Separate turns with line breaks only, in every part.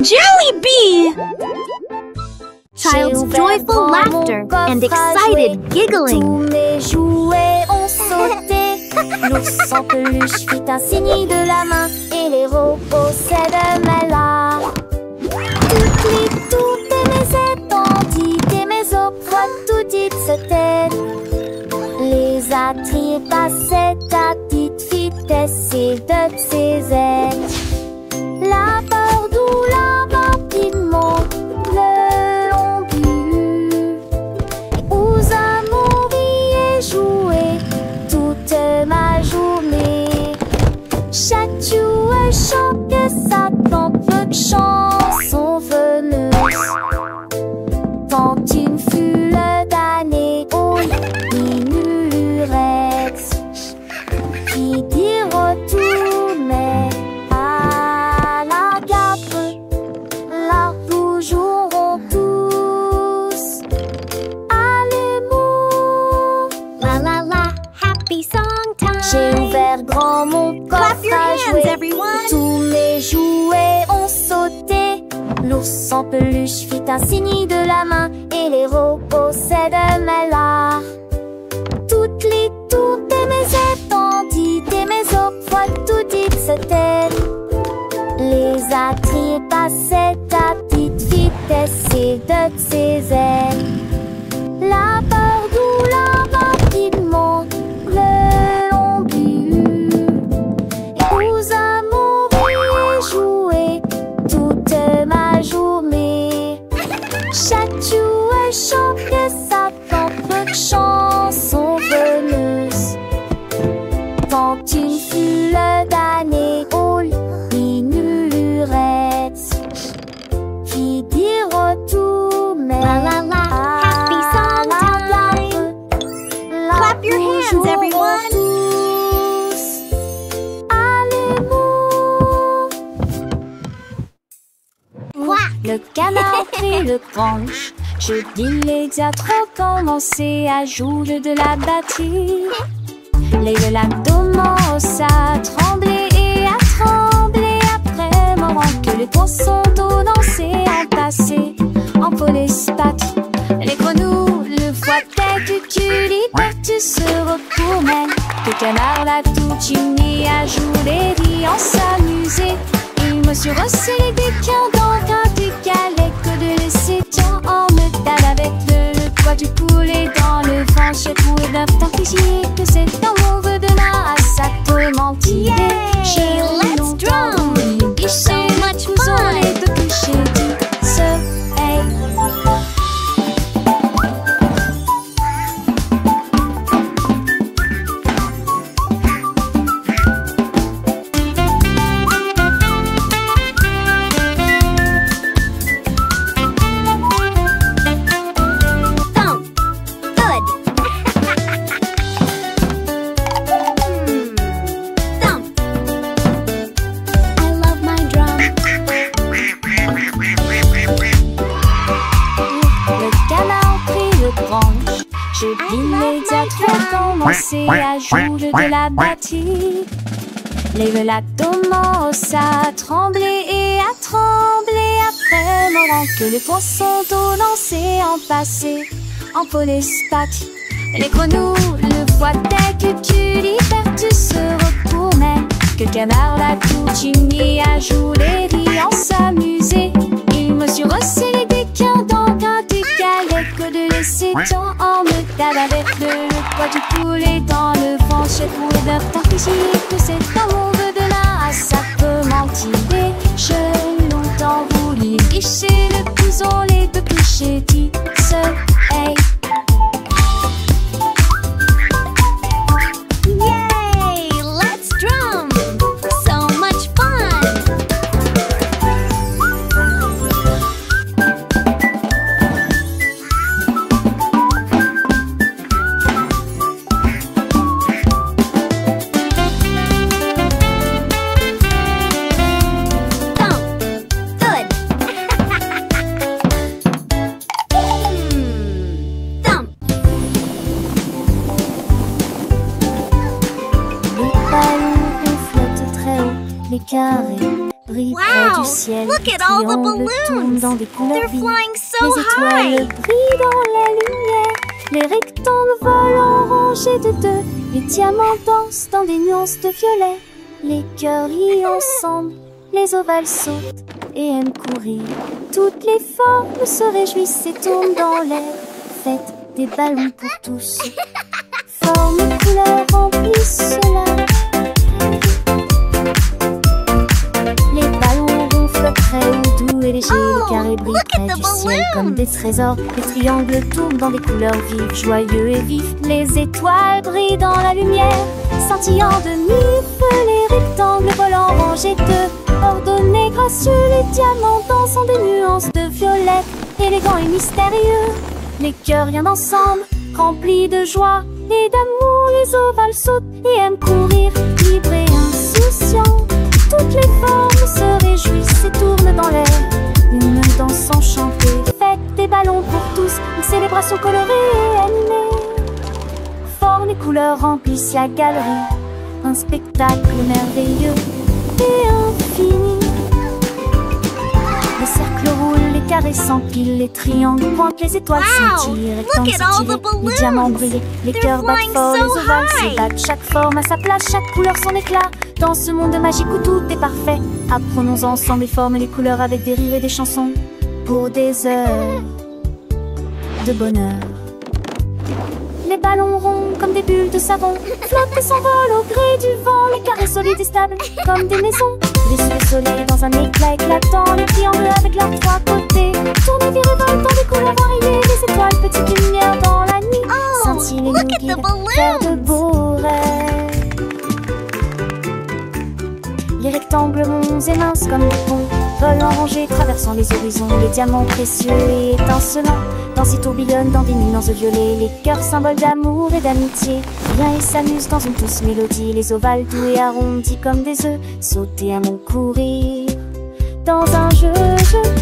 Jelly Bee!
Child's joyful laughter and excited giggling.
Tous mes jouets ont sauté. L'ours en peluche fit un signe de la main et les robots s'aident-mêla. Toutes mes étendues et mes opres tout dites se taisent. Les attraits passaient à petite vitesse et de ses ailes. La peur d'où la rapidement le long but. Aux amours y ai joué toute ma journée. Chaque jouet chante que ça tant peu de chansons venues. Quand une foule d'années au ignorex qui dit retourner à la gape, là nous jouerons tous à l'amour.
La la la, happy song time.
J'ai ouvert grand mon coffre
Clap your
à
hands,
jouer.
everyone.
Tous mes jouets ont sauté. L'ours en peluche fit un signe de la main et les robots s'aident-mêla. Toutes les tours de mes étendues et mes opres tout dites se taisent. Les attraits passaient à petite vitesse et de ses ailes. La peur d'où la rapidement le long but. Et aux amours y ai joué toute ma journée. Chaque jouet chante que ça tant peu de chansons venues. Quand une foule d'années au ignorex qui dit retourner
La la la, happy song time. Clap your hands, everyone.
Le canard prit le branche. Je dis les diatres commençaient à jouer de la batterie. Les lacs commencent à trembler et à trembler après moment que les poissons d'eau dansaient en passé en police patrie. Les grenouilles le voient que tu les partout se retournent. Le canard l'a tout uni à jouer et en s'amuser. Il me suis resserré des quins dans un décalé que de laisser tiens en me tape avec le poids du poulet dans le vent. J'ai trouvé d'un fichier que c'est un mauvais de là à sa tourmentille.
Yay! Let's drum! So much fun!
Je l'immédiat commencé à jouer de la batterie. Les lacs commencent à trembler et à trembler après moment que les poissons d'eau dansaient en passé en police patrie. Les grenouilles le voient dès que tu libères, tu se retournais. Que le canard l'a tout uni à jouer et en s'amuser. Il me suis resserré des quins dans un décalé que de laisser tant en me tape avec le poids du poulet dans le vent. J'ai trouvé d'un temps que c'est un mauvais de là à ça peut mentir. J'ai longtemps voulu licher le couson, les deux clichés dit ce hey.
Yay! Let's drum! So much fun!
Les ballons flotte très haut, les carrés brillent près
Wow,
du ciel.
look
Les
at all the
triangles tournent dans
balloons.
des couleurs
They're
vives.
flying so
Les étoiles
high.
brillent dans la lumière. Les rectangles volent en rangées de deux. Les diamants dansent dans des nuances de violet. Les cœurs rient ensemble. Les ovales sautent et aiment courir. Toutes les formes se réjouissent et tournent dans l'air. Faites des ballons pour tous. Formes et couleurs remplissent l'air. Les ballons ronflent très haut, doux et légers.
Oh,
Les carrés brillent
look at
près
the
du ciel comme des trésors. Les triangles tournent dans des couleurs vives, joyeux et vifs. Les étoiles brillent dans la lumière, scintillant de mille feux. Les rectangles volent en rangées de ordonnés, gracieux. Les diamants dansent en des nuances de violet, élégants et mystérieux. Les cœurs viennent ensemble, remplis de joie et d'amour. Les ovales sautent et aiment courir, libres et insouciants. Toutes les formes se réjouissent et tournent dans l'air. Une danse enchantée, faites des ballons pour tous. Une célébration colorée et animée. Formes et couleurs remplissent la galerie. Un spectacle merveilleux et infini. Les cercles roulent, les carrés s'empilent, les triangles pointent, les étoiles
Wow,
scintillent, les
look
rectangles
at all the
s'étirent,
balloons.
les diamants brillent, les
They're
cœurs battent
flying
fort,
so
les ovales
high.
s'ébattent, chaque forme a sa place, chaque couleur son éclat. Dans ce monde magique où tout est parfait, apprenons ensemble les formes et les couleurs avec des rires et des chansons pour des heures de bonheur. Les ballons ronds comme des bulles de savon flottent et s'envolent au gré du vent. Les carrés solides et stables comme des maisons. Les soleils dans un éclat éclatant. Les triangles avec leurs trois côtés tournent et virevoltent dans des couleurs variées. Les étoiles, petites lumières dans la nuit,
Oh,
scintillent et nous
look at the
guident vers de
balloons.
beaux rêves. Les rectangles ronds et minces comme des ponts volent en rangées, traversant les horizons. Les diamants précieux et étincelants dansent et tourbillonnent dans des nuances violets. Les cœurs symboles d'amour et d'amitié viennent et s'amusent dans une douce mélodie. Les ovales doux et arrondis comme des œufs sautent et aiment courir dans un jeu.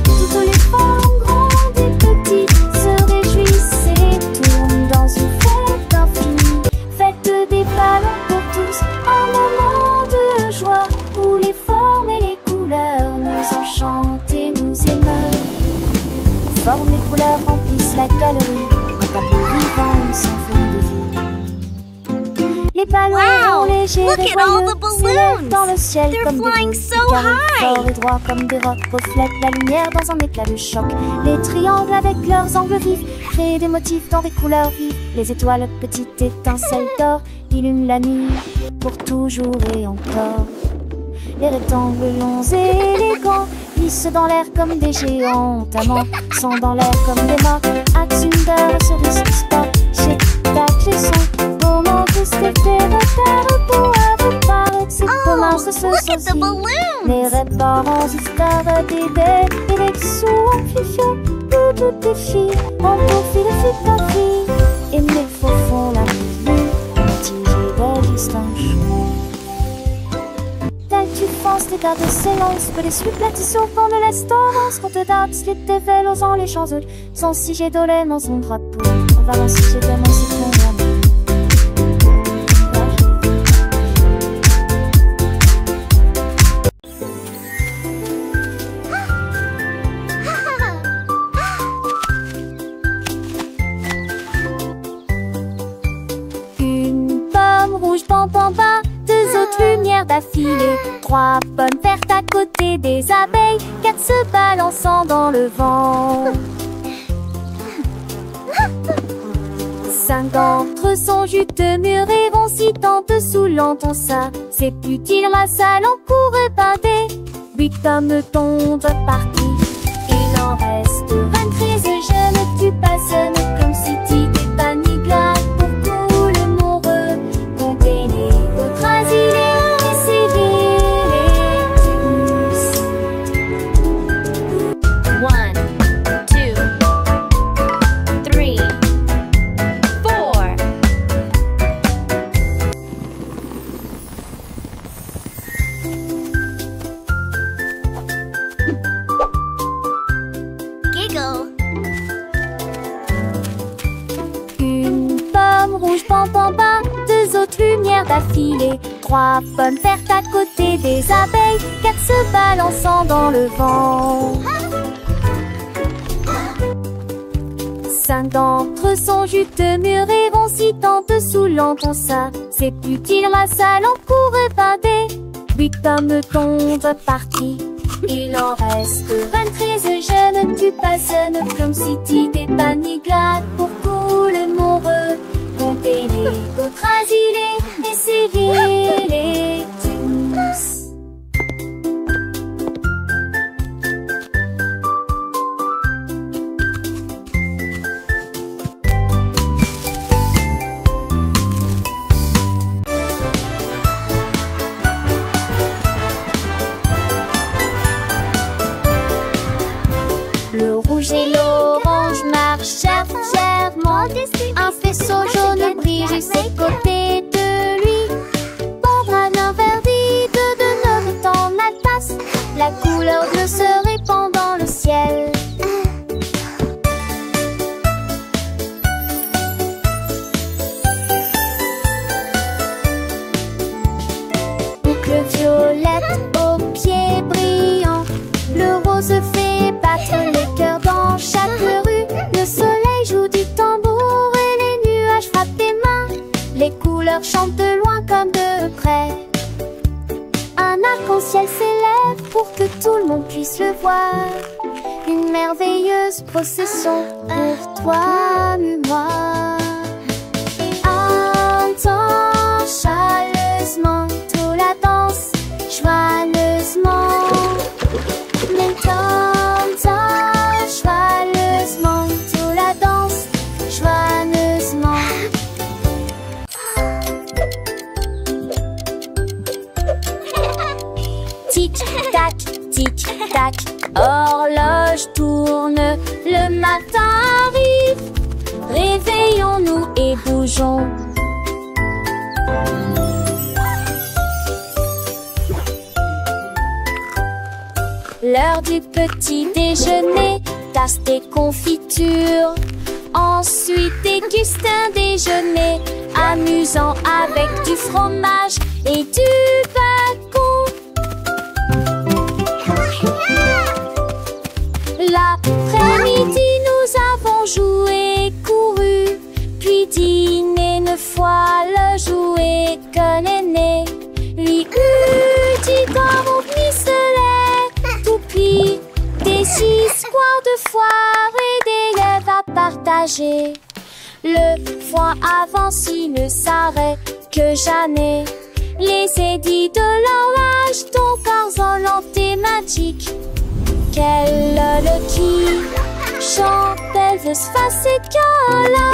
Toutes les formes grandes et petites se réjouissent et tournent dans une fête infinie. Faites des ballons pour tous, un moment de joie où les formes et les couleurs nous enchantent et nous émeuvent. Formes et couleurs remplissent la galerie, un tableau vivant sans fond de vie. Les ballons
Wow,
légers
look
et
at all
joyeux
the
s'élèvent
balloons.
dans le ciel
They're
comme des
flying
boules.
so
Les carrés
high.
forts et droits comme des rocs reflètent la lumière dans un éclat de choc. Les triangles avec leurs angles vifs créent des motifs dans des couleurs vives. Les étoiles, petites étincelles d'or, illuminent la nuit pour toujours et encore. Les rectangles longs et élégants glissent dans l'air comme des géants. Amants sont dans l'air comme des morts. Axunder, cerise, sport, chez tac, les sons. Moment tous les repères pour avoir c'est commun, ce
Oh, look at the
sosie. Les
balloons.
réparants, histoires d'idées, et les sous amplifiés. Toutes les filles, en profil de fille ta fille. Et mes faux font la nuit, tigé d'existence. Tu penses les gardes s'élancent, que les suites platissent au fond de l'estorance. Quand te dates, les tévels osant les champs sans si j'ai dolé dans son drapeau. On va lancer chez des mon citron d'amour. Une pomme rouge, pam pam pam, deux autres lumières d'affilée, trois pommes vertes à côté des abeilles, quatre se balançant dans le vent. Cinq d'entre eux sont juteux, mûrs et vont si tant dessous l'entend ça. C'est utile, ma salle en cours pâté. Huit pommes tombent parties, il en reste 23. Je ne tue pas, ce n'est comme si tu t'épanouis glace pour couler mon re. Comptez les autres asilés, essayez les
1, 2, 3, 4. Giggle.
Une pomme rouge, pam pam pam, deux autres lumières d'affilée, 3 pommes vertes à côté des abeilles, 4 se balançant dans le vent. 5 d'entre eux sont juteux, mûrs et vont si tant dessous l'enton ça. C'est plus qu'il ramassent en cours épinté. 8 pommes tombent parties. Il en reste 23, je ne tue pas, ce ne comme si tu t'es pas ni glace pour tout le monde. Comptez les autres asilés, essayez-les tous. Le rouge et l'orange marchent fièrement. Un faisceau jaune brille juste à côté de lui. Pendra l'un verdit de notre temps la tasse. La couleur bleue se répand dans le ciel. Boucle violette aux pieds brillants. Le rose fait battre les cœurs dans chaque rue. Le soleil joue du tambour et les nuages frappent des mains. Les couleurs chantent de loin comme de près. Un arc-en-ciel s'élève pour que tout le monde puisse le voir. Une merveilleuse procession pour toi et moi. Entends chaleureusement toute la danse, joyeusement. Joyeusement, toute la danse, joyeusement. Tic-tac, tic-tac, horloge tourne, le matin arrive. Réveillons-nous et bougeons. L'heure du petit déjeuner, tasse des confitures. Ensuite déguste un déjeuner amusant avec du fromage et du bacon. L'après-midi nous avons joué, couru, puis dîné 9 fois le jouet que l'aîné lui eut dit dans mon pistolet. Toupie, des histoires de foire et des rêves à partager. Le foin avance, il ne s'arrête que jamais. Les édits de l'orage, ton corps et magique. Quelle le qui chante, elle veut se passer de cœur-là.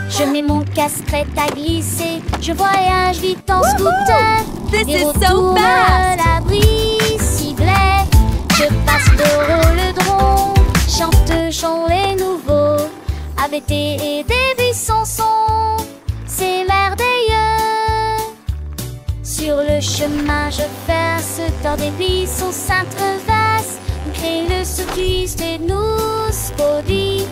Je mets mon casque prêt à glisser. Je voyage vite en scooter.
This
Et
is
retourne
so fast!
la brise-ciblette. Je passe le drone. Chante les nouveaux. ABT et des buissons sont. C'est merveilleux. Sur le chemin, je fais un secteur des buissons s'intreversent. Crée le circuit et nous produit.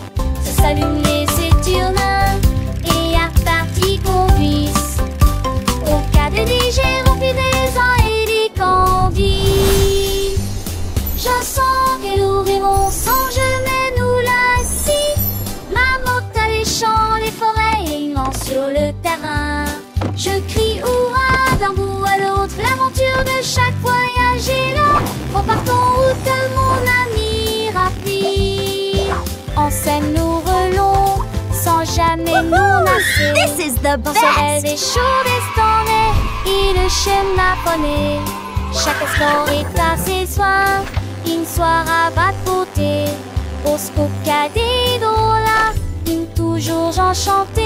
Se s'allument les éturnins. Et à partie qu'on puisse. Au cas de DG rempli des ans et des convives. Je sens qu'elle ouvrit mon songe, mais nous là-ci. Ma moto, les champs, les forêts et immense sur le terrain. Je crie hurrah d'un bout à l'autre. L'aventure de chaque voyage est là. Repartons route, mon ami rapide. En scène nous relons. Sans jamais nous nasser.
This is the
Dans ce des
best!
chauds destonnés et le schéma poney. Chaque sport est à ses soins. Une soirée à bas de beauté. Au scoop cadet là. Une toujours enchantée.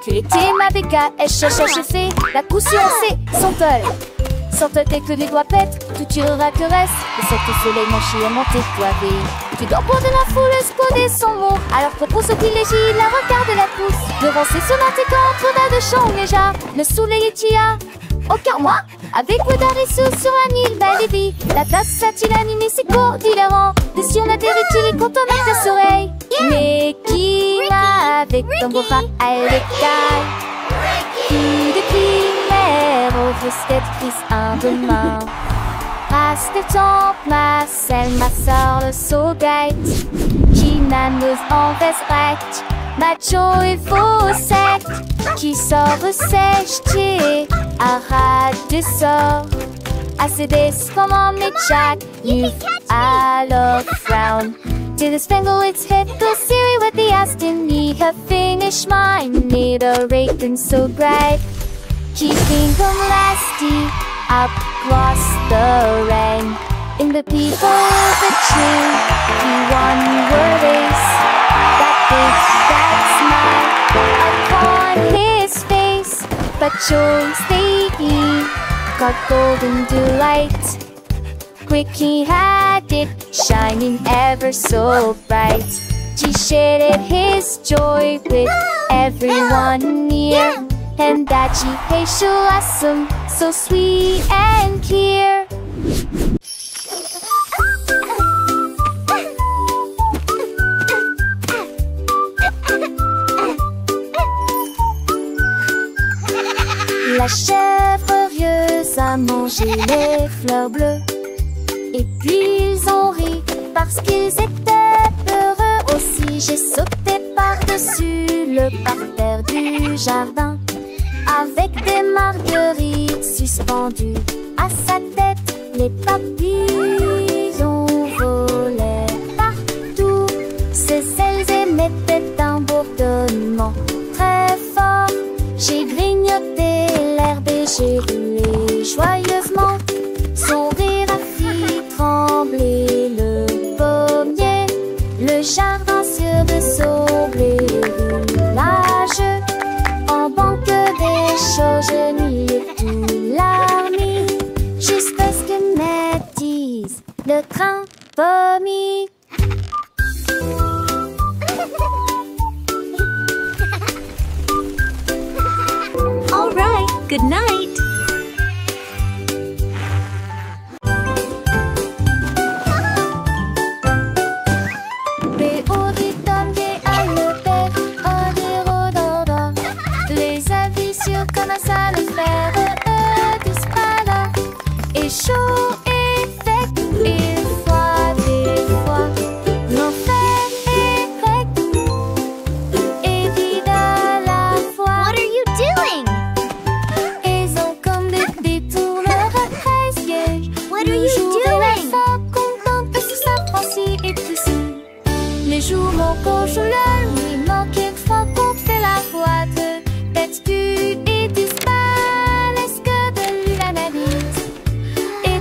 Tu étais avec A, S, H, H, F, la coup sur C, Santol. Santol tes que les doigts pètent, tout tirera que reste. Le cercle soleil manché à monter toivé. Tu dors pour de la foule, exploder son mot. Alors propose au privilégie, la regarde la pousse. Devant ses sonates et contre de chant déjà. Le soleil est tia, aucun moi. Avec Woodarisu sur un île, belle et vie. La place a-t-il animé ses cours différents. Des si on atterrit-il et quand on a tes oreilles. Mais qui va avec ton beau rat à l'écaille? Qui de primaire au prise un demain. Passe le temps, ma selle, ma soeur, le saugate. Qui n'annonce en veste macho et faux sec. Qui sort sèche, qui arrête des sorts. Assez des comme on est Jack. You alors frown. To the spangle its head, go Siri with the Aston. Need her finish mine, need a rake and so bright. Keeping them lasty up across the rain. In the people of the tree, he won your race. That big, that smile upon his face. But choice they eat got golden delight. Quick he had it, shining ever so bright. He shared his joy with everyone near. And that she pays so awesome, so sweet and clear. La chèvre rieuse a mangé les fleurs bleues. Et puis ils ont ri parce qu'ils étaient heureux aussi. J'ai sauté par-dessus le parterre du jardin avec des marguerites suspendues à sa tête. Les papillons volaient partout. Ses ailes émettaient un bourdonnement très fort. J'ai grignoté l'herbe et j'ai roulé joyeusement. Son rire a fait trembler le pommier. Le jardin sur de sombre roulage. En banque des choses, je n'y ai tout l'armée. Jusqu'à ce que me dise le train vomi.
All right, good night.
Comment ça le faire disparaît. Et chaud et sec, et froid des fois. L'enfer est grec et vide à la fois.
What are you doing?
Ils ont comme des détourneurs à 13 pièges.
What are you doing?
Content que tout ça franchit et tout seul. Les jours manquent, je la nuit manque, il faut qu'on fait la boîte. Tête du et disparaissent que de l'analyse. Et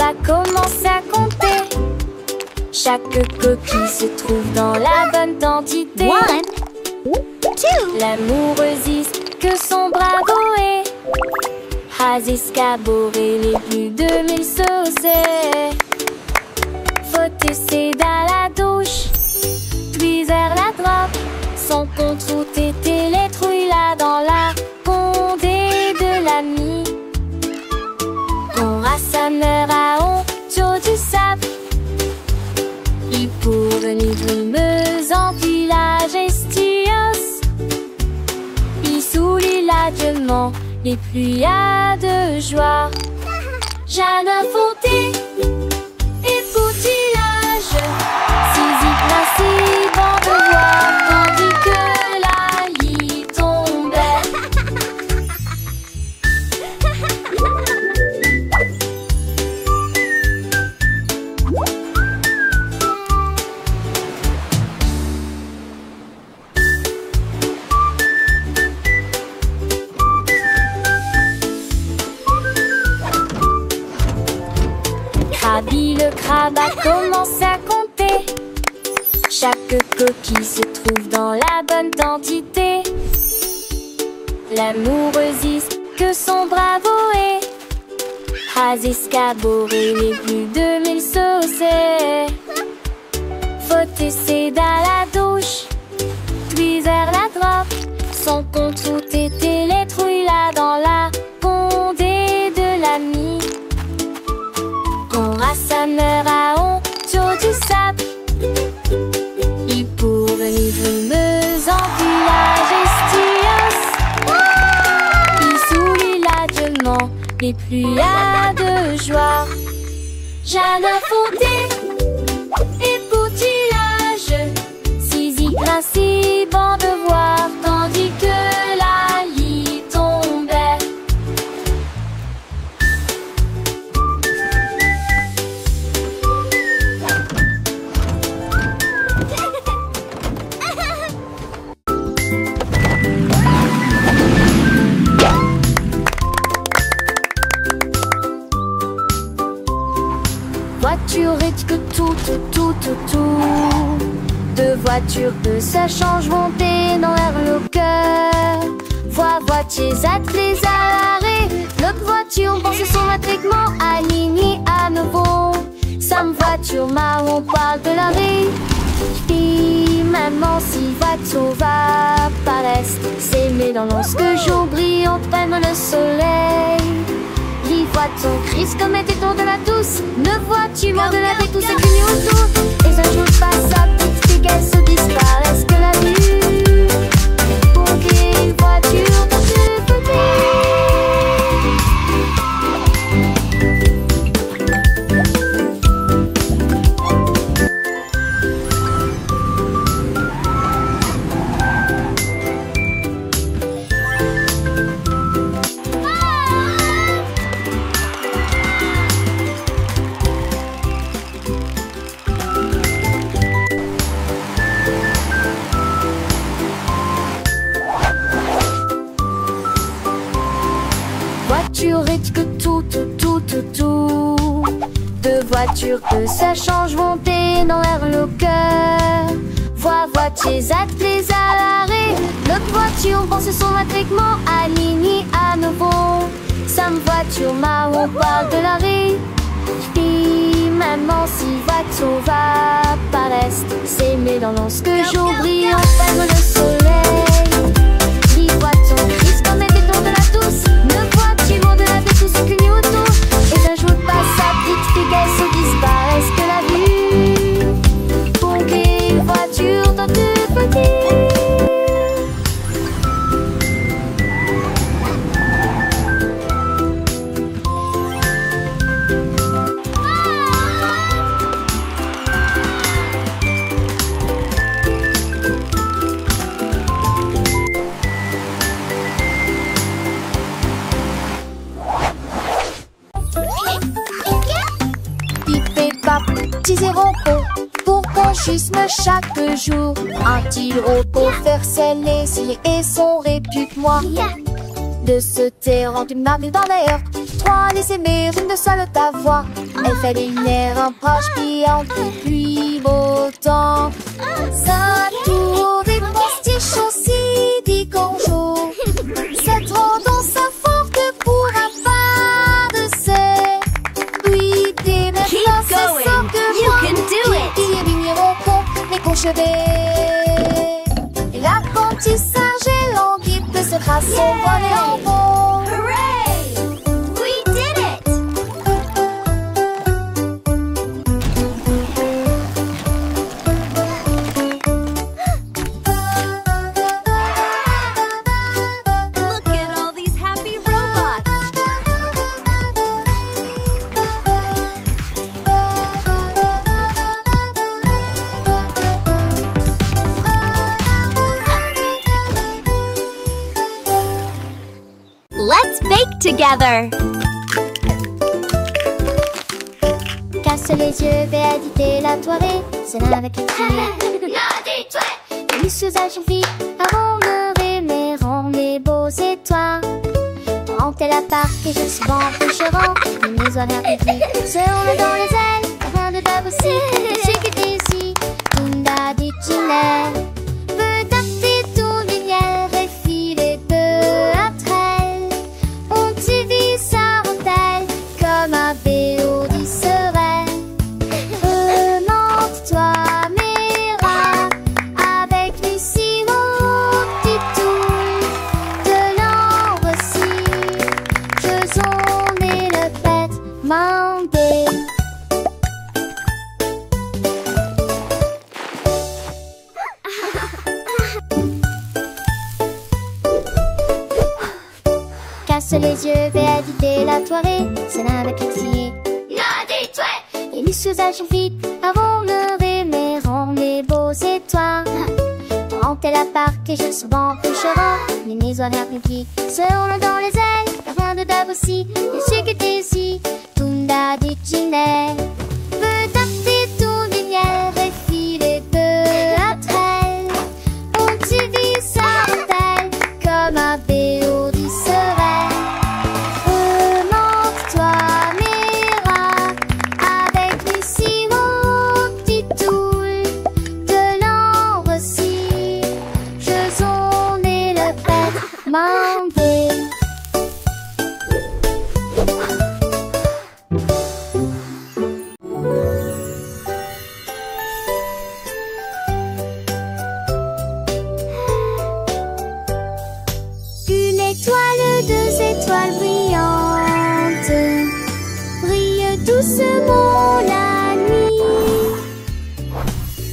a commencé à compter. Chaque coquille se trouve dans la bonne quantité.
1, 2.
L'amoureuse que son bravo est a escaboré les plus de 1000 saucés. Faut essayer dans la douche, puis vers la drogue. Son compte route était les trouilles là dans la condée de l'ami. On rassembleur à honte du sable. Il pour venir brumeuse en village estios. Il soulit l'adieuement les pluies de joie. Jeanne Fonté et Poutillage, Zizi principe en devoir, tandis que la lit tombait. Krabi le crabe a commencé à compter. Chaque coquille se trouve dans la bonne quantité. L'amoureuse que son bravo est a escaboré les plus de 1000 saucés. Faut essayer dans la douche, puis vers la drogue. Son compte route était les trouilles là dans la condée de l'ami. On rassembleur à honte du sable. Il pour venir brumeuse en village estios. Il soulit l'adieuement les pluies de joie. Jeanne Fonté et Poutillage, Zizi principe en devoir, tandis que la lit tombait. Voiture et que tout. Deux voitures que ça change monter dans l'air le cœur. Voitiers attelés à l'arrêt. L'autre voiture pense son matriclement aligné à nouveau. Sam voiture marron parle de la vie. Puis maman si voiture va paraître. S'aimer dans lorsque jour brille entraîne le soleil. Les voitures crise comme était tour de la douce. Ne vois-tu moins de la vie tout ce qui n'y autour. Et un jour passe sa petite fille qu'elle se disparaisse que la vue. Pour qu'une voiture dans ce côté. Voiture et que tout. Deux voitures que ça change monter dans l'air le cœur. Voitiers attelés à l'arrêt. L'autre voiture pense son matriclement aligné à nouveau. Sam voiture marron parle de l'arrêt. Puis maman si voiture va paraître. S'aimer dans lorsque jour brille enfin le soleil. Les voitures crise comme était tour de la douce. Ne vois-tu moins de la vie tout ce qu'il y a autour. Et un jour passe sa petite fille qu'elle se disparaisse que la vue. Pour qu'une voiture dans deux petits. Petits et repos, pour conchisme chaque jour. Un petit repos faire ses laisiers et son répute-moi. de se taire en une marque dans l'air. 3, les aimer, une de seule ta voix. Elle fait lumière, un proche qui en pluie, beau temps. Ça tour des postiches aussi, dit bonjour. Cette tendance à forte pour un pas de serre. Oui, des mères, c'est ça que moi. Qui est lumière au pont, les conchevés. Et l'apprentissage est lent, qui peut se tracer au vol et en bon.
Hooray! We did it! Look at all these happy robots! Let's bake together!
Casse les yeux, vais éditer la soirée. C'est là avec les filles. Les l'usage vie avant de rêver, rend les beaux étoiles. Rentez la part et je suis bon pêcherant. Les horaires publics se roulent dans les ailes. Rien de table aussi, c'est que t'es ici. Tunda du tunnel. Peut taper tout lumière et filer peu après elle. On t'y vit sa rentelle comme un vélo du serein. Remonte-toi, Mira, avec Lucie, mon petit tour. De l'ombre aussi, faisons et le pète, mandé. Casse les yeux, vais éviter la soirée. C'est là avec les filles. Les l'usage vite avant le rêver, rend les beaux étoiles. Rentez la part et je suis bon pêcherant. Les horaires publics se roulent dans les ailes. Rien de dab aussi, je sais que t'es ici. Tunda du tunnel. Veut taper tout lumière et filer peu après elle. On t'y vit sa rentelle comme un vélo du serein. Remonte-toi, Mira, avec Lucie, mon petit toul. De l'ombre aussi, faisons et le pète, mandé. Une étoile, 2 étoiles brillantes brille doucement la nuit.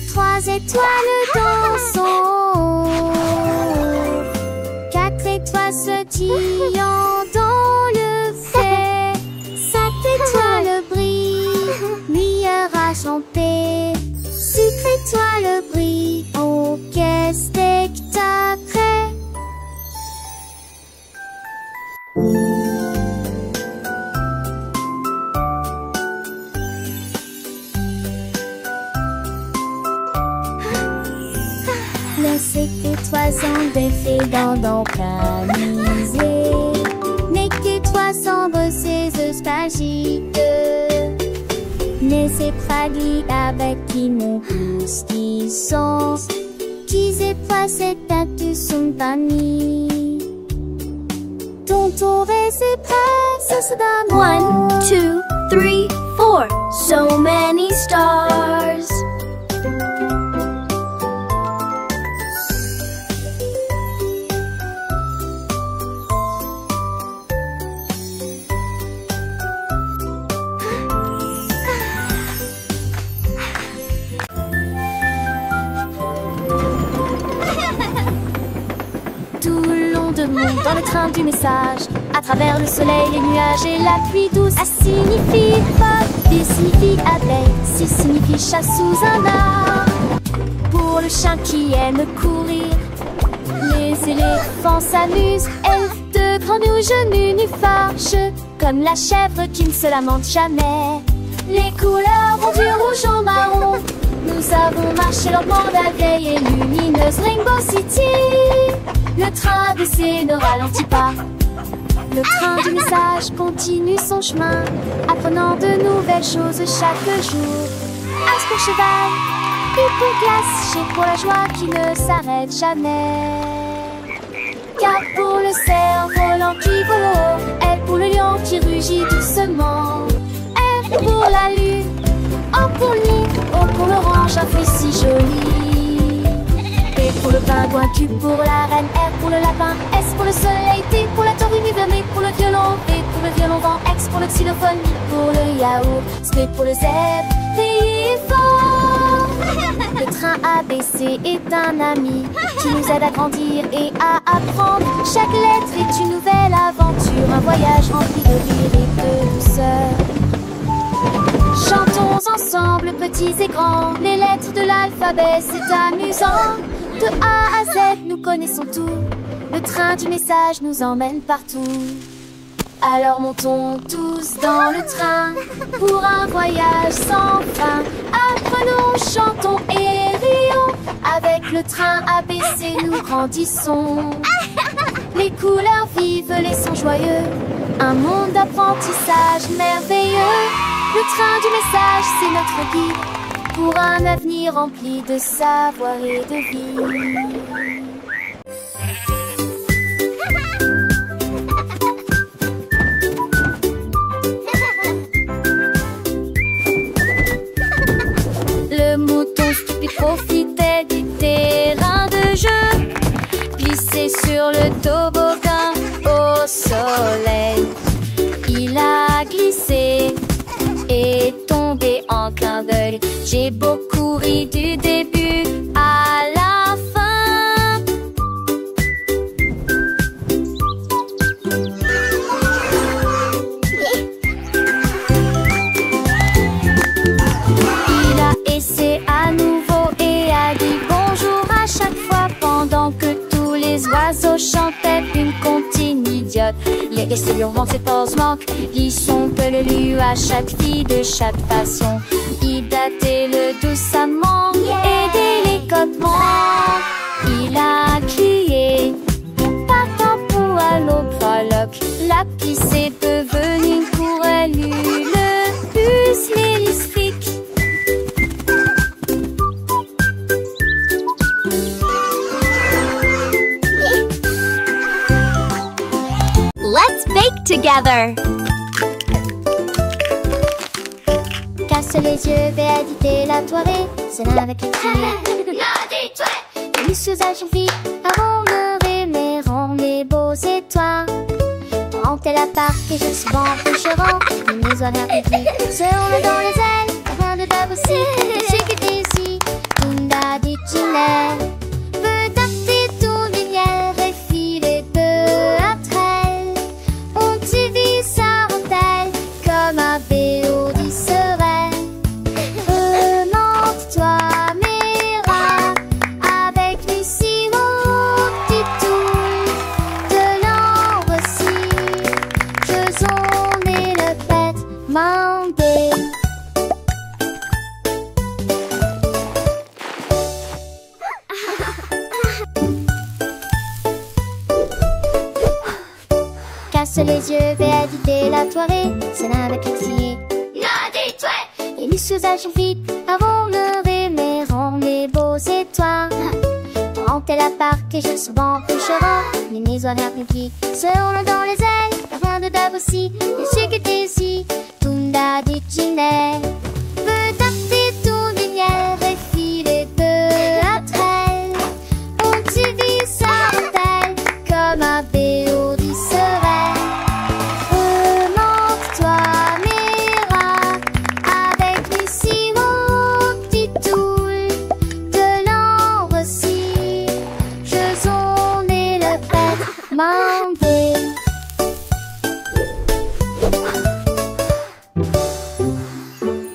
3 étoiles dansant, 4 étoiles sautillant dans le fait. 7 étoiles brillent, lumière enchantée. 6 étoiles brillent, oh quel spectacle! Laissez que toi sans défait dans ton camisé. N'est que toi sans ces espagiques. N'est ces fraglis avec qui nous pousse qui sont. Qui c'est pas cette tête son famille. Ton tour et ses princesses d'amour.
1, 2, 3, 4. So many stars.
Tout le long de monde dans le train du message. À travers le soleil, les nuages et la pluie douce. A signifie pas, B signifie abeille, C signifie chat sous un arbre. Pour le chien qui aime courir, les éléphants s'amusent. Elfes de grands nus genoux nus fâcheux, comme la chèvre qui ne se lamente jamais. Les couleurs vont du rouge au marron. Nous avons marché lentement la vieille et lumineuse Rainbow City. Le train d'essai ne ralentit pas. Le train du message continue son chemin, apprenant de nouvelles choses chaque jour. As pour cheval, U pour glace, G pour la joie qui ne s'arrête jamais. K pour le cerf-volant qui vole haut, L pour le lion qui rugit doucement. R pour la lune, O pour lit, O pour l'orange, un fruit si joli. P pour le pingouin, Q pour la reine, R pour le lapin, S pour le soleil, T pour la tortue, M pour le violon, V pour le violon vent, X pour le xylophone, I pour le yaourt, S pour le zèbre, T fort. Le train ABC est un ami qui nous aide à grandir et à apprendre. Chaque lettre est une nouvelle aventure, un voyage rempli de rire et de douceur. Chantons ensemble, petits et grands, les lettres de l'alphabet, c'est amusant. De A à Z, nous connaissons tout. Le train du message nous emmène partout. Alors montons tous dans le train pour un voyage sans fin. Apprenons, chantons et rions. Avec le train ABC, nous grandissons. Les couleurs vives, les sons joyeux. Un monde d'apprentissage merveilleux. Le train du message, c'est notre guide pour un avenir rempli de savoir et de vie. Le mouton stupide profitait du terrain de jeu, glissé sur le toboggan au soleil. Il a glissé et tombé en clin d'œil. J'ai beaucoup ri du début à la fin. Il a essayé à nouveau et a dit bonjour à chaque fois pendant que tous les oiseaux chantaient une comptine idiote. Les restés hurlant ses pauses manquent, glissons peu le lu à chaque fille de chaque façon. Il datait-le doucement et délicatement. Il a crié partant pour à l'autre prologue. La pisse est devenue une courelle, le bus l'hélistrique.
Let's bake together.
Casse les yeux, véadité la toirée, c'est là avec les filles. Les sous agifis, avant de rêver, rond les beaux étoiles. Rentez la part et je suis bon coucherant, les maisons répétées, seront dans les ailes, afin de t'abousser, je sais que t'es ici, Tunda dit Ginelle. Peut tâter ton lumière et filer peu après elle. On divise sa rondelle comme un vélo serein. Remonte-toi, Mira, avec du sirop, du tout, de l'ambre aussi. Faisons et le pète, mandé. Casse les yeux, véadité la toirée, c'est là avec les filles. Et les sous-âges vite avant le rémérant les beaux étoiles. Rentez la part et je suis bon coucherant, les maisons répétées, seront dans les ailes, afin de Dabossi, je sais que t'es ici, Tunda dit Ginelle.